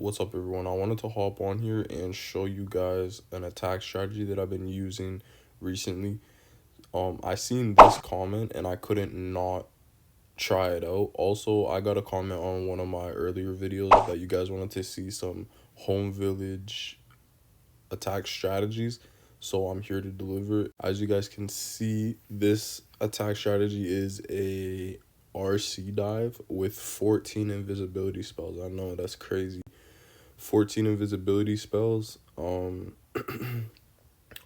What's up, everyone? I wanted to hop on here and show you guys an attack strategy that I've been using recently. I seen this comment and I couldn't not try it out. Also, I got a comment on one of my earlier videos that you guys wanted to see some home village attack strategies, so I'm here to deliver. As you guys can see, this attack strategy is a RC dive with 14 invisibility spells. I know that's crazy. 14 invisibility spells, along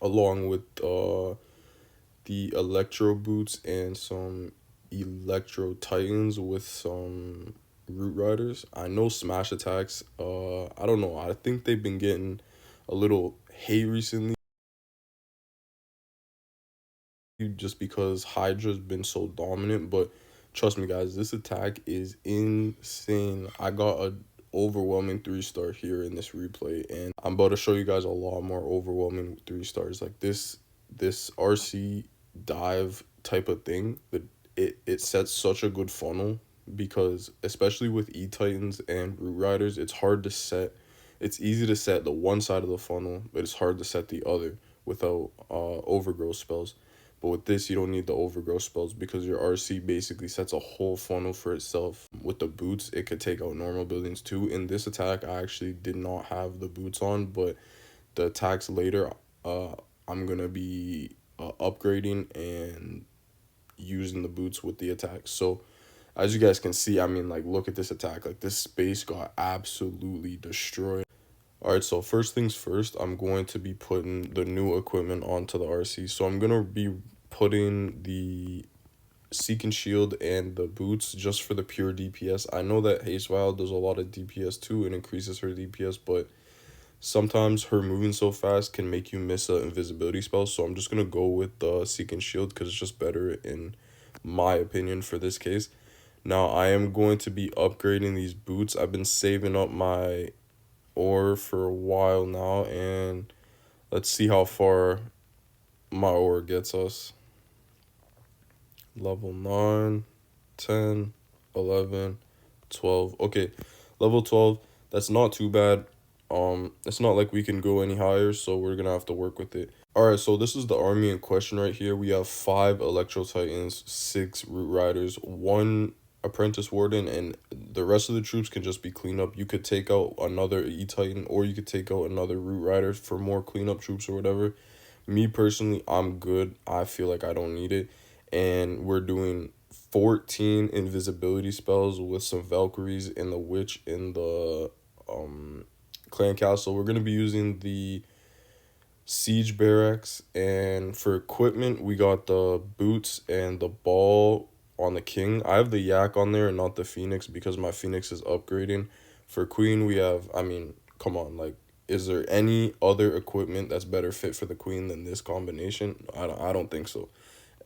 with the Electro Boots and some Electro Titans with some Root Riders. I know smash attacks, I don't know, I think they've been getting a little hate recently just because Hydra's been so dominant, but trust me guys, this attack is insane. I got a overwhelming 3-star here in this replay, and I'm about to show you guys a lot more overwhelming 3-stars. Like this RC dive type of thing, that it sets such a good funnel, because especially with E-Titans and Root Riders, it's hard to set. It's easy to set the one side of the funnel, but it's hard to set the other without overgrowth spells. But with this, you don't need the overgrowth spells because your RC basically sets a whole funnel for itself. With the boots, it could take out normal buildings too. In this attack, I actually did not have the boots on, but the attacks later, I'm going to be upgrading and using the boots with the attacks. So as you guys can see, I mean, like, look at this attack. Like, this space got absolutely destroyed. Alright, so first things first, I'm going to be putting the new equipment onto the RC. So I'm going to be putting the Seek and Shield and the boots just for the pure DPS. I know that Haste Vial does a lot of DPS too and increases her DPS, but sometimes her moving so fast can make you miss an invisibility spell. So I'm just going to go with the Seek and Shield because it's just better in my opinion for this case. Now I am going to be upgrading these boots. I've been saving up my ore for a while now, and let's see how far my ore gets us. Level 9, 10, 11, 12. Okay, level 12, that's not too bad. It's not like we can go any higher, so we're gonna have to work with it. Alright, so this is the army in question right here. We have 5 Electro Titans, 6 Root Riders, 1 Apprentice Warden, and the rest of the troops can just be cleanup. You could take out another E-Titan, or you could take out another Root Rider for more cleanup troops or whatever. Me personally, I'm good. I feel like I don't need it. And we're doing 14 invisibility spells with some Valkyries and the Witch in the clan castle. We're going to be using the Siege Barracks, and for equipment, we got the boots and the ball on the king. I have the yak on there and not the phoenix because my phoenix is upgrading. For queen, we have, I mean, come on, like, is there any other equipment that's better fit for the queen than this combination? I don't think so.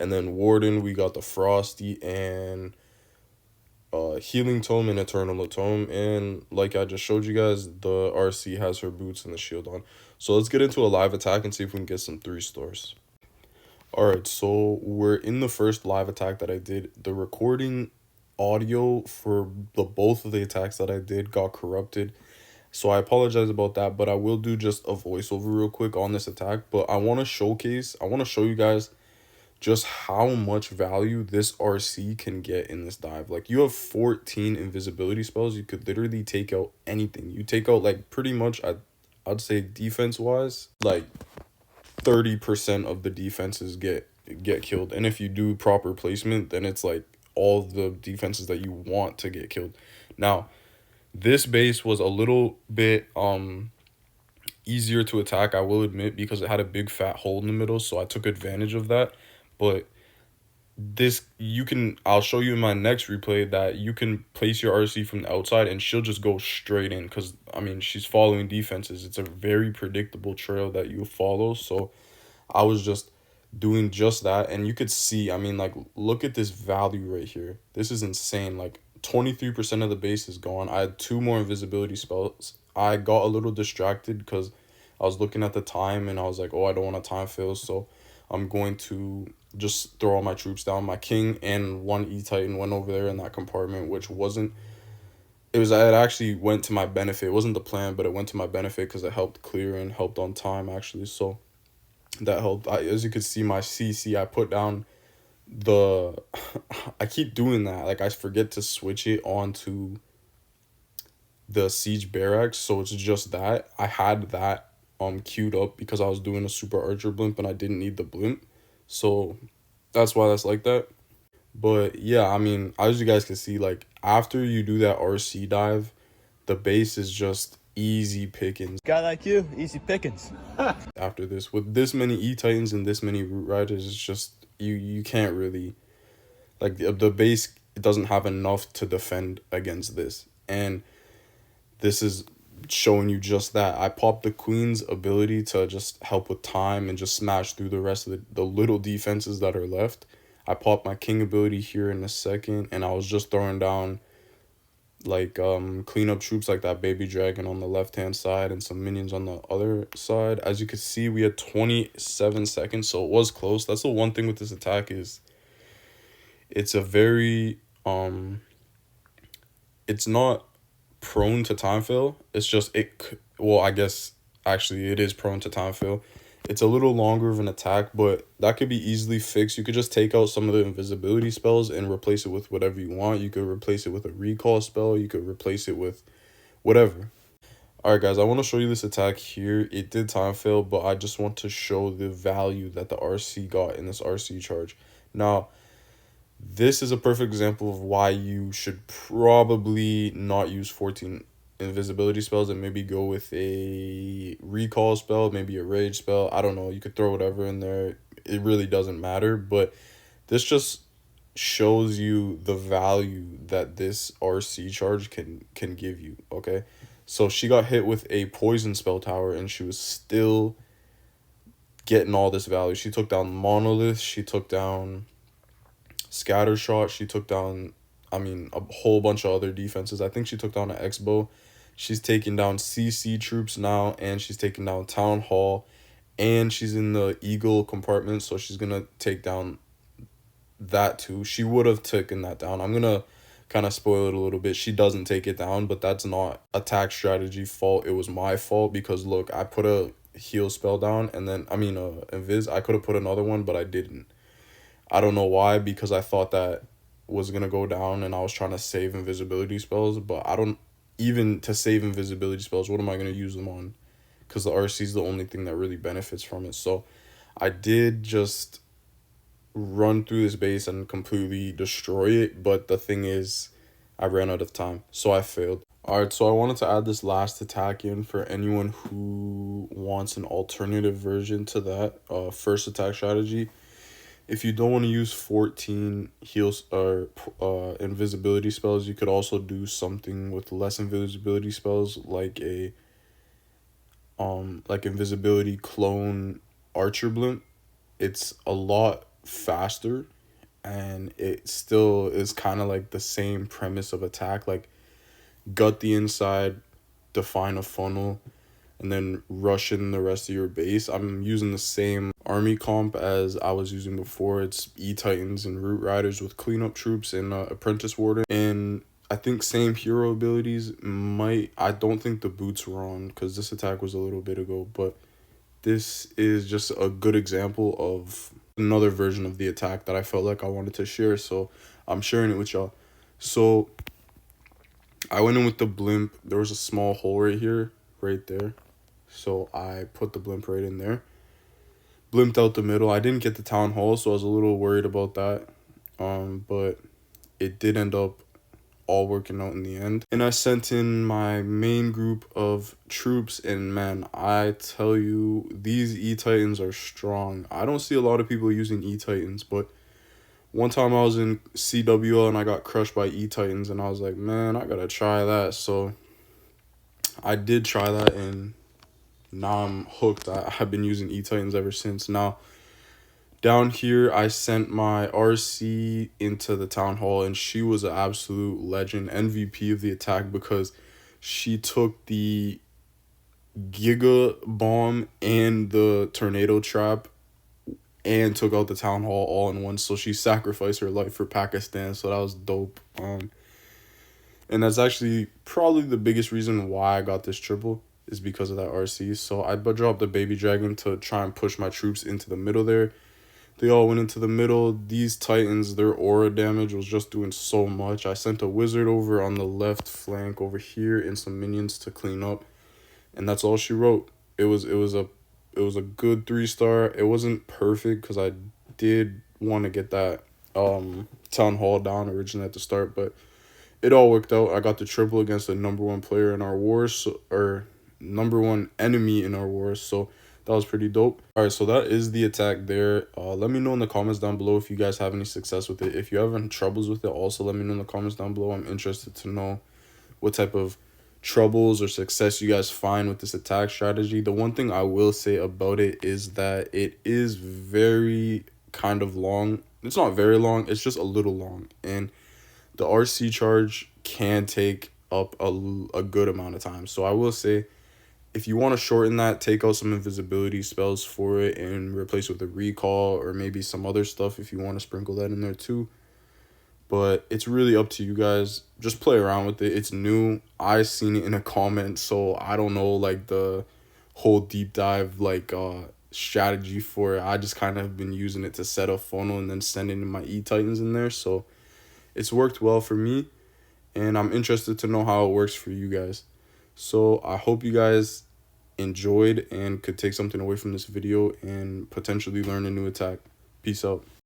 And then warden, we got the frosty and healing tome and eternal tome, and like I just showed you guys, the RC has her boots and the shield on. So let's get into a live attack and see if we can get some 3-stars. Alright, so we're in the first live attack that I did. The recording audio for the both of the attacks that I did got corrupted, so I apologize about that, but I will do just a voiceover real quick on this attack. But I want to show you guys just how much value this RC can get in this dive. Like, you have 14 invisibility spells. You could literally take out anything. You take out, like, pretty much, I'd say defense wise, like 30% of the defenses get killed. And if you do proper placement, then it's like all the defenses that you want to get killed. Now, this base was a little bit easier to attack, I will admit, because it had a big fat hole in the middle, so I took advantage of that. But this, I'll show you in my next replay that you can place your RC from the outside and she'll just go straight in, because I mean, she's following defenses. It's a very predictable trail that you follow. So I was just doing just that, and you could see, I mean, like, look at this value right here. This is insane. Like, 23% of the base is gone. I had 2 more invisibility spells. I got a little distracted because I was looking at the time and I was like, oh, I don't want to time fail, so I'm going to just throw all my troops down. My king and 1 E-Titan went over there in that compartment, which wasn't it actually went to my benefit. It wasn't the plan, but it went to my benefit because it helped clear and helped on time actually. So that helped. As you could see, my CC, I put down the I keep doing that. Like I forget to switch it onto the Siege Barracks, so it's just that. I had that queued up because I was doing a super archer blimp and I didn't need the blimp. So that's why that's like that. But yeah, I mean, as you guys can see, like after you do that RC dive, the base is just easy pickings. Guy like you, easy pickings. After this, with this many E-Titans and this many Root Riders, it's just you can't really, like the base doesn't have enough to defend against this. And this is showing you just that. I popped the Queen's ability to just help with time and just smash through the rest of the little defenses that are left. I popped my King ability here in a second, and I was just throwing down like cleanup troops like that baby dragon on the left hand side and some minions on the other side. As you can see, we had 27 seconds, so it was close. That's the one thing with this attack is it's a very it's not prone to time fail. It's just well, I guess actually it is prone to time fail. It's a little longer of an attack, but that could be easily fixed. You could just take out some of the invisibility spells and replace it with whatever you want. You could replace it with a recall spell. You could replace it with whatever. Alright guys, I want to show you this attack here. It did time fail, but I just want to show the value that the RC got in this RC charge. Now, this is a perfect example of why you should probably not use 14 invisibility spells and maybe go with a recall spell, maybe a rage spell. I don't know. You could throw whatever in there. It really doesn't matter. But this just shows you the value that this RC charge can give you, okay? So she got hit with a poison spell tower and she was still getting all this value. She took down Monolith. She took down Scatter Shot. She took down, I mean, a whole bunch of other defenses. I think she took down an X-Bow. She's taking down CC troops now, and she's taking down Town Hall, and she's in the Eagle compartment, so she's going to take down that too. She would have taken that down. I'm going to kind of spoil it a little bit. She doesn't take it down, but that's not attack strategy fault. It was my fault because, look, I put a heal spell down, and then, I mean, Invis. I could have put another one, but I didn't. I don't know why, because I thought that was going to go down and I was trying to save invisibility spells, but I don't, even to save invisibility spells, what am I going to use them on? Because the RC is the only thing that really benefits from it. So I did just run through this base and completely destroy it, but the thing is, I ran out of time, so I failed. Alright, so I wanted to add this last attack in for anyone who wants an alternative version to that first attack strategy. If you don't want to use 14 heals or invisibility spells, you could also do something with less invisibility spells, like a invisibility clone archer blimp. It's a lot faster, and it still is kind of like the same premise of attack, like gut the inside, define a funnel, and then rush in the rest of your base. I'm using the same army comp as I was using before. It's E-Titans and Root Riders with cleanup troops and Apprentice Warden. And I think same hero abilities I don't think the boots were on because this attack was a little bit ago. But this is just a good example of another version of the attack that I felt like I wanted to share. So I'm sharing it with y'all. So I went in with the blimp. There was a small hole right here, right there. So I put the blimp right in there. Blimped out the middle. I didn't get the town hall, so I was a little worried about that. But it did end up all working out in the end. And I sent in my main group of troops, and man, I tell you, these E-Titans are strong. I don't see a lot of people using E-Titans, but one time I was in CWL and I got crushed by E-Titans, and I was like, man, I gotta try that. So I did try that, and now I'm hooked. I've been using E-Titans ever since. Now, down here, I sent my RC into the town hall, and she was an absolute legend, MVP of the attack, because she took the Giga Bomb and the Tornado Trap and took out the town hall all in one. So she sacrificed her life for Pakistan, so that was dope. And And that's actually probably the biggest reason why I got this triple is because of that RC. So I dropped the baby dragon to try and push my troops into the middle there. They all went into the middle. These titans, their aura damage was just doing so much. I sent a wizard over on the left flank over here and some minions to clean up, and that's all she wrote. It was a good 3-star. It wasn't perfect because I did want to get that town hall down originally at the start, but it all worked out. I got the triple against the #1 player in our wars, or #1 enemy in our wars, so that was pretty dope. All right, so that is the attack there. Let me know in the comments down below if you guys have any success with it. If you have any troubles with it, also let me know in the comments down below. I'm interested to know what type of troubles or success you guys find with this attack strategy. The one thing I will say about it is that it is very kind of long. It's not very long, it's just a little long, and the RC charge can take up a good amount of time. So I will say, if you want to shorten that, take out some invisibility spells for it and replace it with a recall or maybe some other stuff if you want to sprinkle that in there too. But it's really up to you guys. Just play around with it. It's new. I seen it in a comment, so I don't know like the whole deep dive like strategy for it. I just kind of been using it to set a funnel and then sending in my E-Titans in there. So it's worked well for me, and I'm interested to know how it works for you guys. So I hope you guys enjoyed and could take something away from this video and potentially learn a new attack. Peace out.